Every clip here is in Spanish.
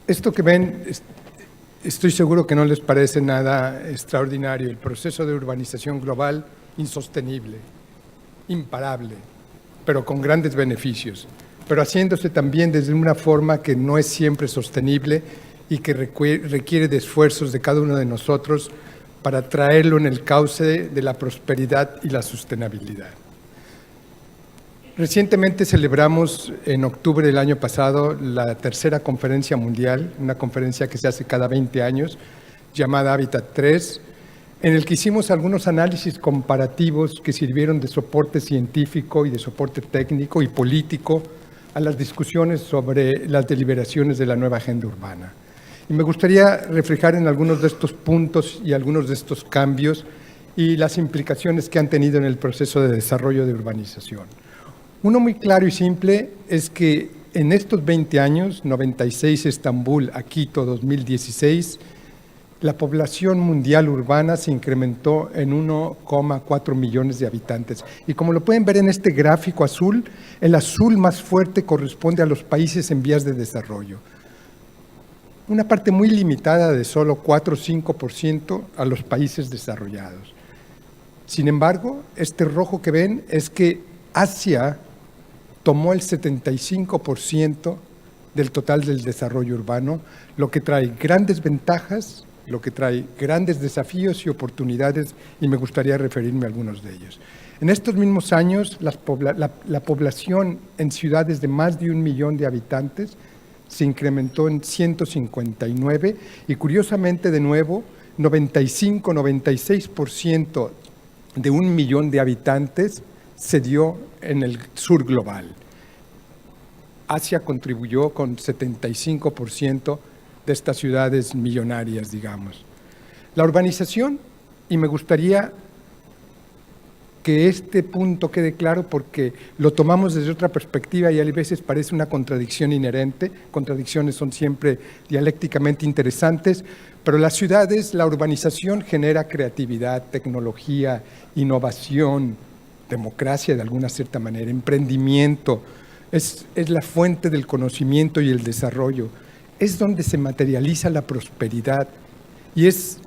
Esto que ven, estoy seguro que no les parece nada extraordinario. El proceso de urbanización global insostenible, imparable, pero con grandes beneficios, pero haciéndose también desde una forma que no es siempre sostenible y que requiere de esfuerzos de cada uno de nosotros para traerlo en el cauce de la prosperidad y la sostenibilidad. Recientemente celebramos en octubre del año pasado la tercera conferencia mundial, una conferencia que se hace cada 20 años, llamada Hábitat 3, en el que hicimos algunos análisis comparativos que sirvieron de soporte científico y de soporte técnico y político a las discusiones sobre las deliberaciones de la nueva agenda urbana. Y me gustaría reflejar en algunos de estos puntos y algunos de estos cambios y las implicaciones que han tenido en el proceso de desarrollo de urbanización. Uno muy claro y simple es que en estos 20 años, 96 Estambul a Quito 2016, la población mundial urbana se incrementó en 1,4 millones de habitantes. Y como lo pueden ver en este gráfico azul, el azul más fuerte corresponde a los países en vías de desarrollo. Una parte muy limitada de solo 4 o 5% a los países desarrollados. Sin embargo, este rojo que ven es que Asia tomó el 75% del total del desarrollo urbano, lo que trae grandes ventajas, lo que trae grandes desafíos y oportunidades, y me gustaría referirme a algunos de ellos. En estos mismos años, la población en ciudades de más de 1 millón de habitantes se incrementó en 159 y curiosamente, de nuevo, 95-96% de 1 millón de habitantes se dio en el sur global. Asia contribuyó con 75% de estas ciudades millonarias, digamos. La urbanización, y me gustaría que este punto quede claro porque lo tomamos desde otra perspectiva y a veces parece una contradicción inherente. Contradicciones son siempre dialécticamente interesantes, pero las ciudades, la urbanización genera creatividad, tecnología, innovación, democracia de alguna cierta manera, emprendimiento, es la fuente del conocimiento y el desarrollo, es donde se materializa la prosperidad y es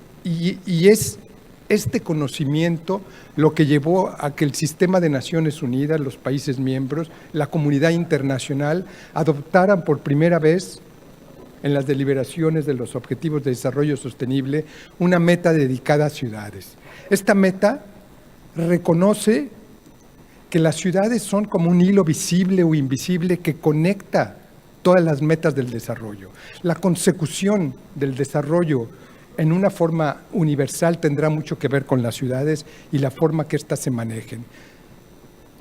este conocimiento lo que llevó a que el sistema de Naciones Unidas, los países miembros, la comunidad internacional adoptaran por primera vez en las deliberaciones de los Objetivos de Desarrollo Sostenible una meta dedicada a ciudades. Esta meta reconoce que las ciudades son como un hilo visible o invisible que conecta todas las metas del desarrollo. La consecución del desarrollo en una forma universal tendrá mucho que ver con las ciudades y la forma que éstas se manejen.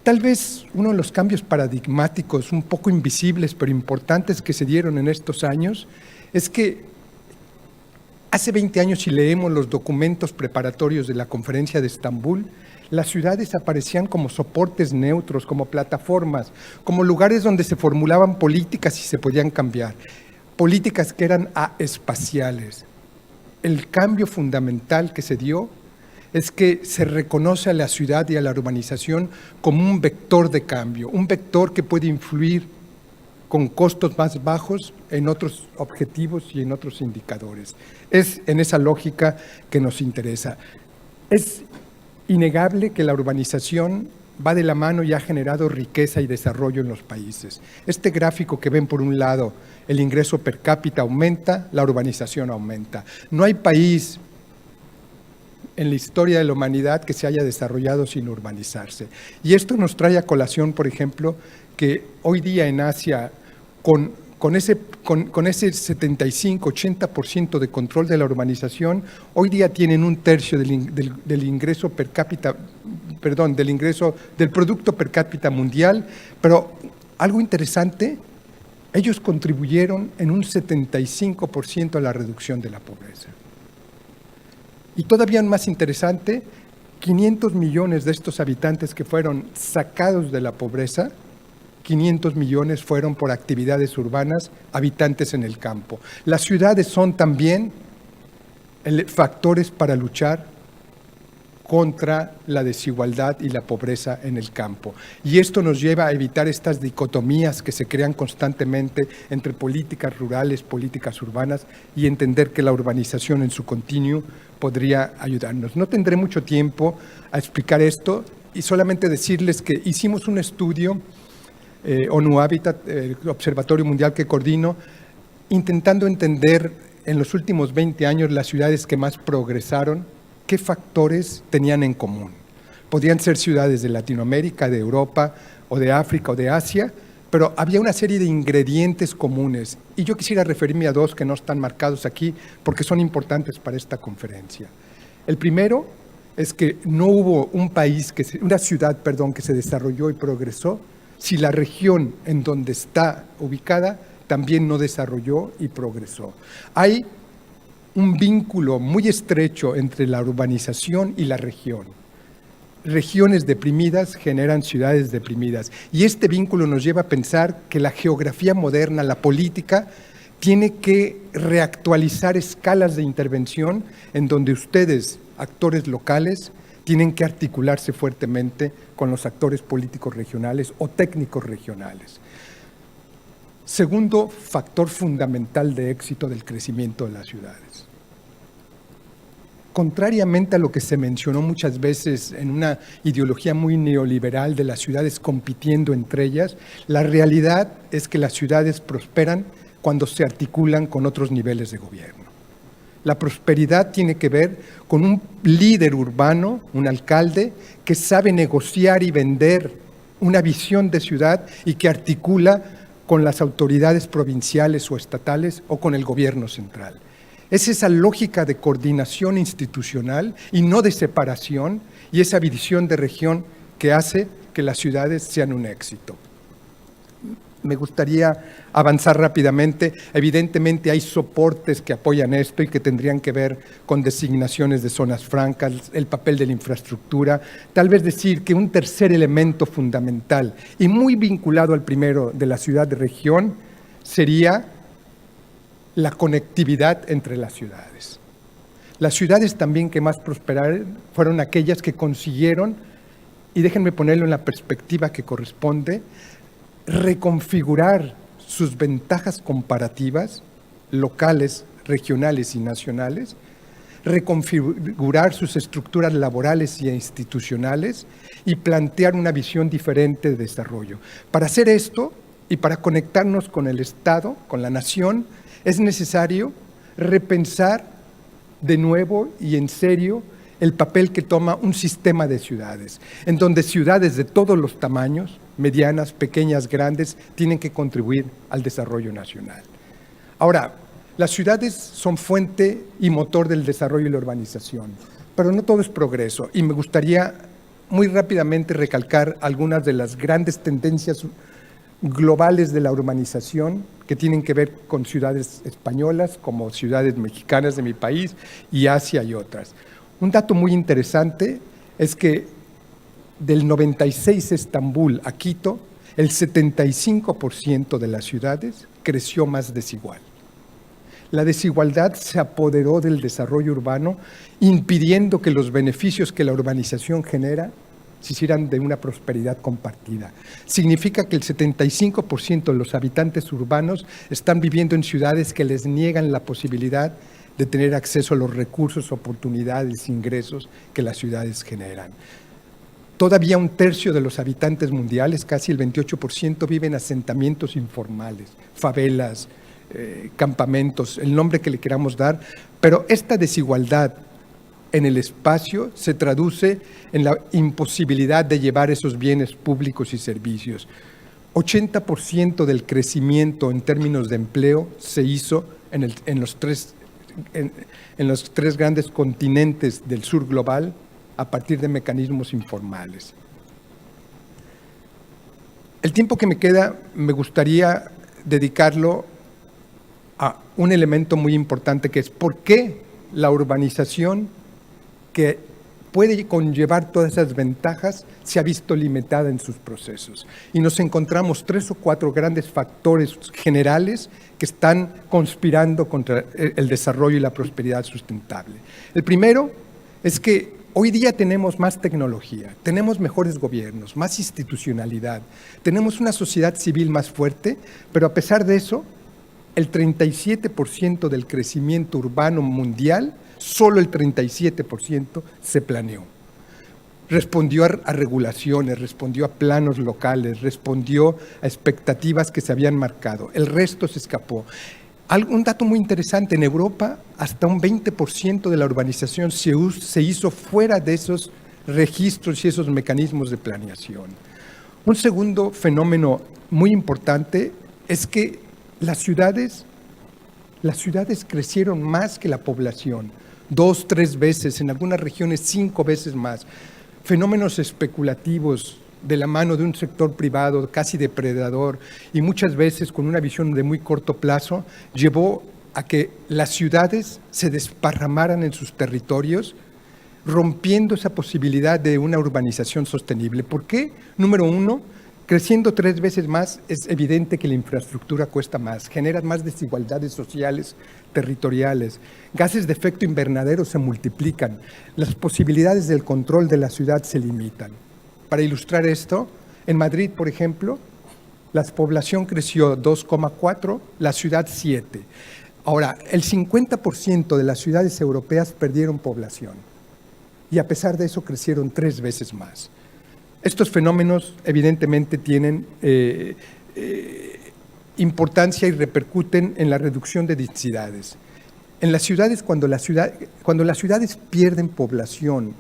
Tal vez uno de los cambios paradigmáticos, un poco invisibles pero importantes que se dieron en estos años, es que hace 20 años, si leemos los documentos preparatorios de la Conferencia de Estambul, las ciudades aparecían como soportes neutros, como plataformas, como lugares donde se formulaban políticas y se podían cambiar, políticas que eran aespaciales. El cambio fundamental que se dio es que se reconoce a la ciudad y a la urbanización como un vector de cambio, un vector que puede influir con costos más bajos en otros objetivos y en otros indicadores. Es en esa lógica que nos interesa. Es innegable que la urbanización va de la mano y ha generado riqueza y desarrollo en los países. Este gráfico que ven por un lado, el ingreso per cápita aumenta, la urbanización aumenta. No hay país en la historia de la humanidad que se haya desarrollado sin urbanizarse. Y esto nos trae a colación, por ejemplo, que hoy día en Asia, con ese 75-80% de control de la urbanización, hoy día tienen 1/3 del ingreso per cápita, del producto per cápita mundial, pero algo interesante, ellos contribuyeron en un 75% a la reducción de la pobreza. Y todavía más interesante, 500 millones de estos habitantes que fueron sacados de la pobreza, 500 millones fueron por actividades urbanas, habitantes en el campo. Las ciudades son también factores para luchar contra la desigualdad y la pobreza en el campo. Y esto nos lleva a evitar estas dicotomías que se crean constantemente entre políticas rurales, políticas urbanas, y entender que la urbanización en su continuo podría ayudarnos. No tendré mucho tiempo a explicar esto y solamente decirles que hicimos un estudio, ONU Habitat, el Observatorio Mundial que coordino, intentando entender en los últimos 20 años las ciudades que más progresaron, qué factores tenían en común. Podían ser ciudades de Latinoamérica, de Europa, o de África, o de Asia, pero había una serie de ingredientes comunes. Y yo quisiera referirme a dos que no están marcados aquí, porque son importantes para esta conferencia. El primero es que no hubo una ciudad que se desarrolló y progresó, si la región en donde está ubicada también no desarrolló y progresó. Hay un vínculo muy estrecho entre la urbanización y la región. Regiones deprimidas generan ciudades deprimidas. Y este vínculo nos lleva a pensar que la geografía moderna, la política, tiene que reactualizar escalas de intervención en donde ustedes, actores locales, tienen que articularse fuertemente con los actores políticos regionales o técnicos regionales. Segundo factor fundamental de éxito del crecimiento de las ciudades. Contrariamente a lo que se mencionó muchas veces en una ideología muy neoliberal de las ciudades compitiendo entre ellas, la realidad es que las ciudades prosperan cuando se articulan con otros niveles de gobierno. La prosperidad tiene que ver con un líder urbano, un alcalde, que sabe negociar y vender una visión de ciudad y que articula con las autoridades provinciales o estatales o con el gobierno central. Es esa lógica de coordinación institucional y no de separación, y esa visión de región que hace que las ciudades sean un éxito. Me gustaría avanzar rápidamente. Evidentemente hay soportes que apoyan esto y que tendrían que ver con designaciones de zonas francas, el papel de la infraestructura. Tal vez decir que un tercer elemento fundamental y muy vinculado al primero de la ciudad de región sería la conectividad entre las ciudades. Las ciudades también que más prosperaron fueron aquellas que consiguieron, y déjenme ponerlo en la perspectiva que corresponde, reconfigurar sus ventajas comparativas, locales, regionales y nacionales, reconfigurar sus estructuras laborales y institucionales y plantear una visión diferente de desarrollo. Para hacer esto y para conectarnos con el Estado, con la nación, es necesario repensar de nuevo y en serio el papel que toma un sistema de ciudades, en donde ciudades de todos los tamaños, medianas, pequeñas, grandes, tienen que contribuir al desarrollo nacional. Ahora, las ciudades son fuente y motor del desarrollo y la urbanización, pero no todo es progreso, y me gustaría muy rápidamente recalcar algunas de las grandes tendencias globales de la urbanización que tienen que ver con ciudades españolas, como ciudades mexicanas de mi país, y Asia y otras. Un dato muy interesante es que del 96 Estambul a Quito, el 75% de las ciudades creció más desigual. La desigualdad se apoderó del desarrollo urbano, impidiendo que los beneficios que la urbanización genera se hicieran de una prosperidad compartida. Significa que el 75% de los habitantes urbanos están viviendo en ciudades que les niegan la posibilidad de tener acceso a los recursos, oportunidades, ingresos que las ciudades generan. Todavía un tercio de los habitantes mundiales, casi el 28%, viven en asentamientos informales, favelas, campamentos, el nombre que le queramos dar, pero esta desigualdad en el espacio se traduce en la imposibilidad de llevar esos bienes públicos y servicios. 80% del crecimiento en términos de empleo se hizo en los tres grandes continentes del sur global a partir de mecanismos informales. El tiempo que me queda me gustaría dedicarlo a un elemento muy importante, que es por qué la urbanización, que puede conllevar todas esas ventajas, se ha visto limitada en sus procesos. Y nos encontramos 3 o 4 grandes factores generales que están conspirando contra el desarrollo y la prosperidad sustentable. El primero es que hoy día tenemos más tecnología, tenemos mejores gobiernos, más institucionalidad, tenemos una sociedad civil más fuerte, pero a pesar de eso, el 37% del crecimiento urbano mundial, solo el 37% se planeó. Respondió a regulaciones, respondió a planos locales, respondió a expectativas que se habían marcado. El resto se escapó. Un dato muy interesante, en Europa hasta un 20% de la urbanización se hizo fuera de esos registros y esos mecanismos de planeación. Un segundo fenómeno muy importante es que las ciudades crecieron más que la población, 2, 3 veces, en algunas regiones 5 veces más. Fenómenos especulativos de la mano de un sector privado casi depredador y muchas veces con una visión de muy corto plazo, llevó a que las ciudades se desparramaran en sus territorios, rompiendo esa posibilidad de una urbanización sostenible. ¿Por qué? Número uno, creciendo 3 veces más, es evidente que la infraestructura cuesta más, genera más desigualdades sociales, territoriales, gases de efecto invernadero se multiplican, las posibilidades del control de la ciudad se limitan. Para ilustrar esto, en Madrid, por ejemplo, la población creció 2,4, la ciudad 7. Ahora, el 50% de las ciudades europeas perdieron población y a pesar de eso crecieron 3 veces más. Estos fenómenos evidentemente tienen importancia y repercuten en la reducción de densidades. En las ciudades, cuando las ciudades pierden población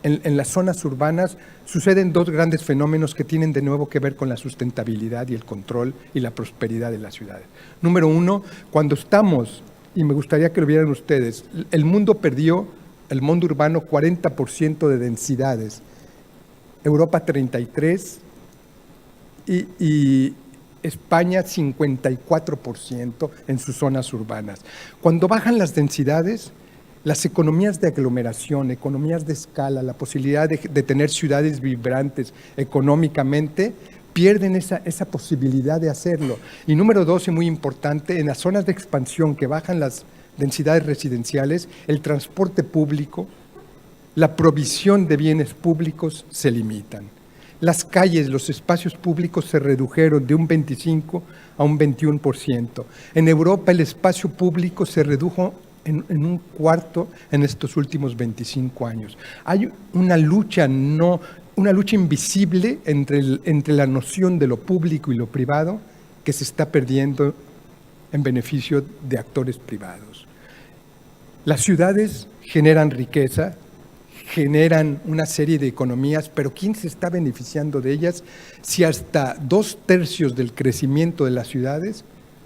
en las zonas urbanas, suceden 2 grandes fenómenos que tienen de nuevo que ver con la sustentabilidad y el control y la prosperidad de las ciudades. Número uno, cuando estamos, y me gustaría que lo vieran ustedes, el mundo urbano 40% de densidades, Europa 33% y España 54% en sus zonas urbanas. Cuando bajan las densidades, las economías de aglomeración, economías de escala, la posibilidad de tener ciudades vibrantes económicamente, pierden esa posibilidad de hacerlo. Y número 2, y muy importante, en las zonas de expansión que bajan las densidades residenciales, el transporte público, la provisión de bienes públicos se limitan. Las calles, los espacios públicos se redujeron de un 25 a un 21%. En Europa el espacio público se redujo en un cuarto en estos últimos 25 años. Hay una lucha invisible entre la noción de lo público y lo privado que se está perdiendo en beneficio de actores privados. Las ciudades generan riqueza, generan una serie de economías, pero ¿quién se está beneficiando de ellas si hasta 2/3 del crecimiento de las ciudades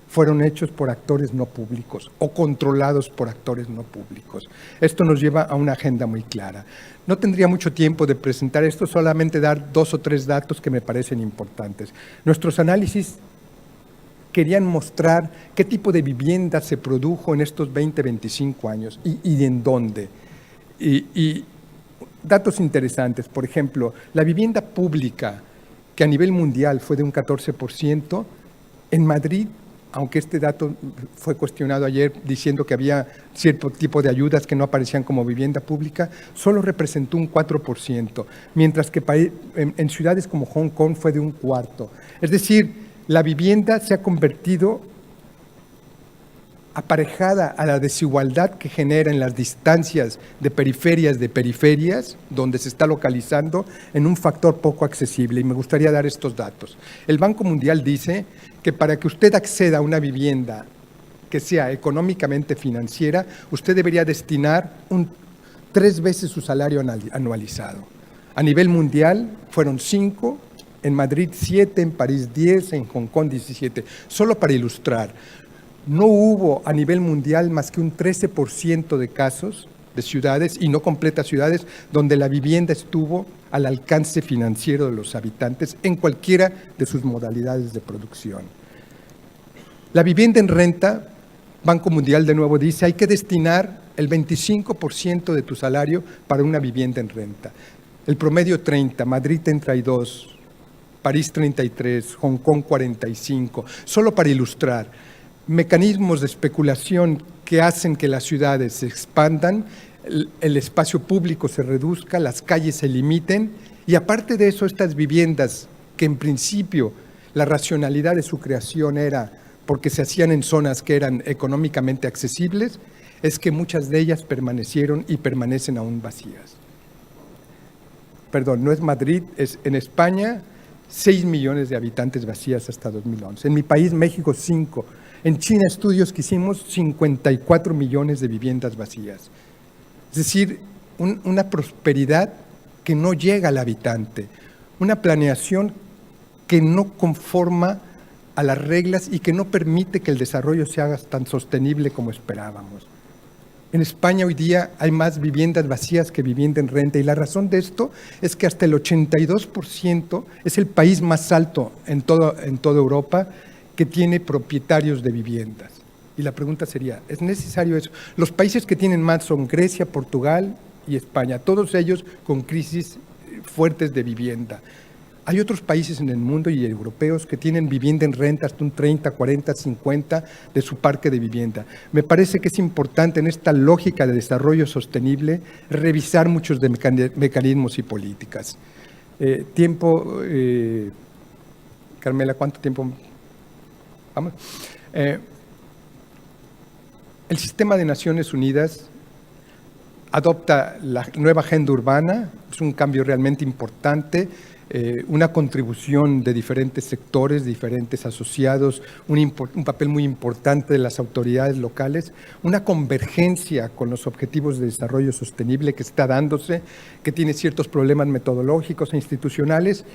fueron hechos por actores no públicos o controlados por actores no públicos? Esto nos lleva a una agenda muy clara. No tendría mucho tiempo de presentar esto, solamente dar 2 o 3 datos que me parecen importantes. Nuestros análisis querían mostrar qué tipo de vivienda se produjo en estos 20, 25 años y en dónde. Y datos interesantes, por ejemplo, la vivienda pública, que a nivel mundial fue de un 14%, en Madrid, aunque este dato fue cuestionado ayer diciendo que había cierto tipo de ayudas que no aparecían como vivienda pública, solo representó un 4%, mientras que en ciudades como Hong Kong fue de un 1/4. Es decir, la vivienda se ha convertido aparejada a la desigualdad que genera en las distancias de periferias, donde se está localizando, en un factor poco accesible. Y me gustaría dar estos datos. El Banco Mundial dice que para que usted acceda a una vivienda que sea económicamente financiera, usted debería destinar 3 veces su salario anualizado. A nivel mundial fueron 5, en Madrid 7, en París 10, en Hong Kong 17. Solo para ilustrar, no hubo a nivel mundial más que un 13% de casos de ciudades, y no completas ciudades, donde la vivienda estuvo al alcance financiero de los habitantes en cualquiera de sus modalidades de producción. La vivienda en renta, Banco Mundial de nuevo dice, hay que destinar el 25% de tu salario para una vivienda en renta. El promedio 30, Madrid 32, París 33, Hong Kong 45. Solo para ilustrar, mecanismos de especulación que hacen que las ciudades se expandan. el espacio público se reduzca, las calles se limiten, y aparte de eso, estas viviendas que en principio la racionalidad de su creación era porque se hacían en zonas que eran económicamente accesibles, es que muchas de ellas permanecieron y permanecen aún vacías. Perdón, no es Madrid, es en España 6 millones de habitantes vacías hasta 2011. En mi país, México, 5. En China, estudios que hicimos, 54 millones de viviendas vacías. Es decir, una prosperidad que no llega al habitante, una planeación que no conforma a las reglas y que no permite que el desarrollo se haga tan sostenible como esperábamos. En España hoy día hay más viviendas vacías que vivienda en renta, y la razón de esto es que hasta el 82% es el país más alto en toda Europa que tiene propietarios de viviendas. Y la pregunta sería, ¿es necesario eso? Los países que tienen más son Grecia, Portugal y España, todos ellos con crisis fuertes de vivienda. Hay otros países en el mundo y europeos que tienen vivienda en renta hasta un 30, 40, 50 de su parque de vivienda. Me parece que es importante en esta lógica de desarrollo sostenible revisar muchos de mecanismos y políticas. Carmela, ¿cuánto tiempo? Vamos. El sistema de Naciones Unidas adopta la nueva agenda urbana, es un cambio realmente importante, una contribución de diferentes sectores, diferentes asociados, un papel muy importante de las autoridades locales, una convergencia con los objetivos de desarrollo sostenible que está dándose, que tiene ciertos problemas metodológicos e institucionales,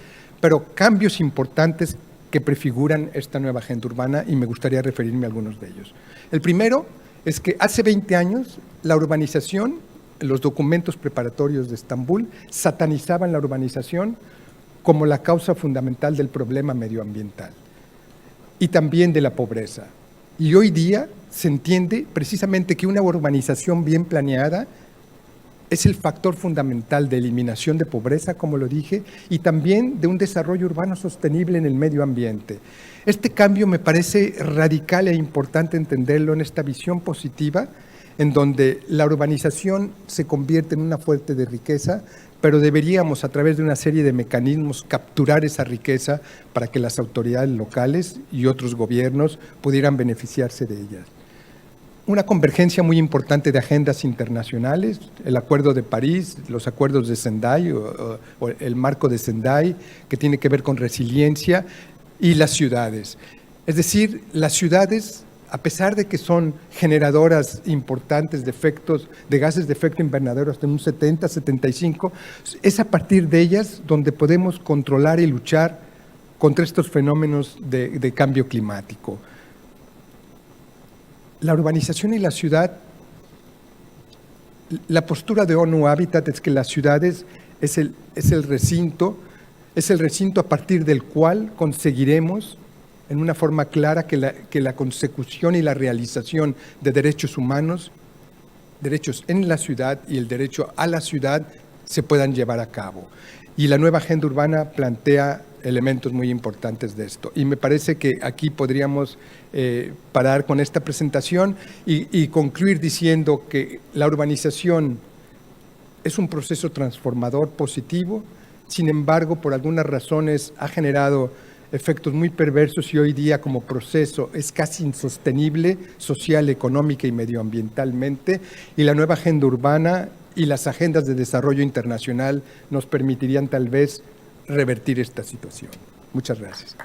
pero cambios importantes que prefiguran esta nueva agenda urbana, y me gustaría referirme a algunos de ellos. El primero es que hace 20 años la urbanización, los documentos preparatorios de Estambul, satanizaban la urbanización como la causa fundamental del problema medioambiental y también de la pobreza. Y hoy día se entiende precisamente que una urbanización bien planeada es el factor fundamental de eliminación de pobreza, como lo dije, y también de un desarrollo urbano sostenible en el medio ambiente. Este cambio me parece radical e importante entenderlo en esta visión positiva, en donde la urbanización se convierte en una fuente de riqueza, pero deberíamos, a través de una serie de mecanismos, capturar esa riqueza para que las autoridades locales y otros gobiernos pudieran beneficiarse de ellas. Una convergencia muy importante de agendas internacionales, el Acuerdo de París, los acuerdos de Sendai o el marco de Sendai, que tiene que ver con resiliencia, y las ciudades. Es decir, las ciudades, a pesar de que son generadoras importantes de gases de efecto invernadero hasta un 70, 75, es a partir de ellas donde podemos controlar y luchar contra estos fenómenos de cambio climático. La urbanización y la ciudad, la postura de ONU Habitat es que las ciudades es el recinto a partir del cual conseguiremos en una forma clara que la consecución y la realización de derechos humanos, derechos en la ciudad y el derecho a la ciudad se puedan llevar a cabo. Y la nueva agenda urbana plantea elementos muy importantes de esto. Y me parece que aquí podríamos parar con esta presentación y concluir diciendo que la urbanización es un proceso transformador positivo, sin embargo, por algunas razones ha generado efectos muy perversos y hoy día como proceso es casi insostenible social, económica y medioambientalmente, y la nueva agenda urbana y las agendas de desarrollo internacional nos permitirían tal vez revertir esta situación. Muchas gracias.